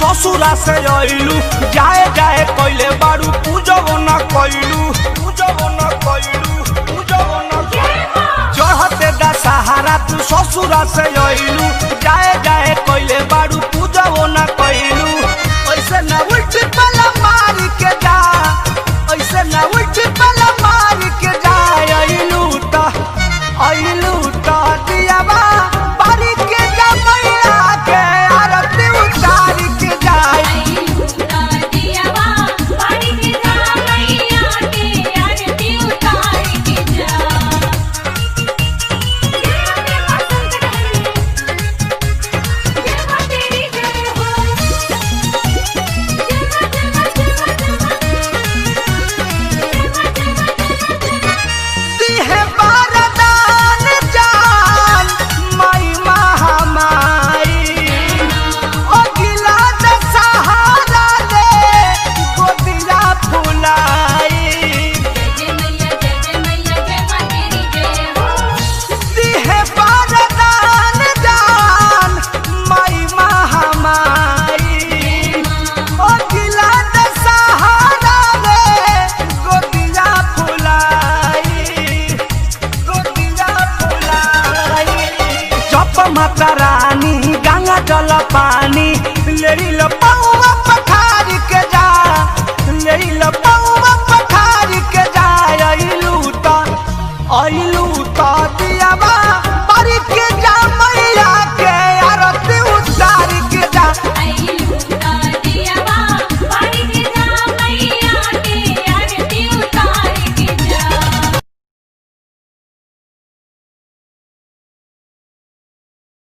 ससुरा से अइलू जाए जाए कइले बारू पूजो न कइलू चढ़ते दशहरा तू ससुरा से अइलू जाए जाए कइले बारू पूजो न कइलू ऐसे न उल्टी पला मार के जा ऐसे न उल्टी पला मार के जा अइलू त दियावा बारी के जा मैया के आरती उतार के जाए माता रानी गंगा जल पानी ले लो पौवा पठार के जा ले लो पौवा पठार के जा अइलू त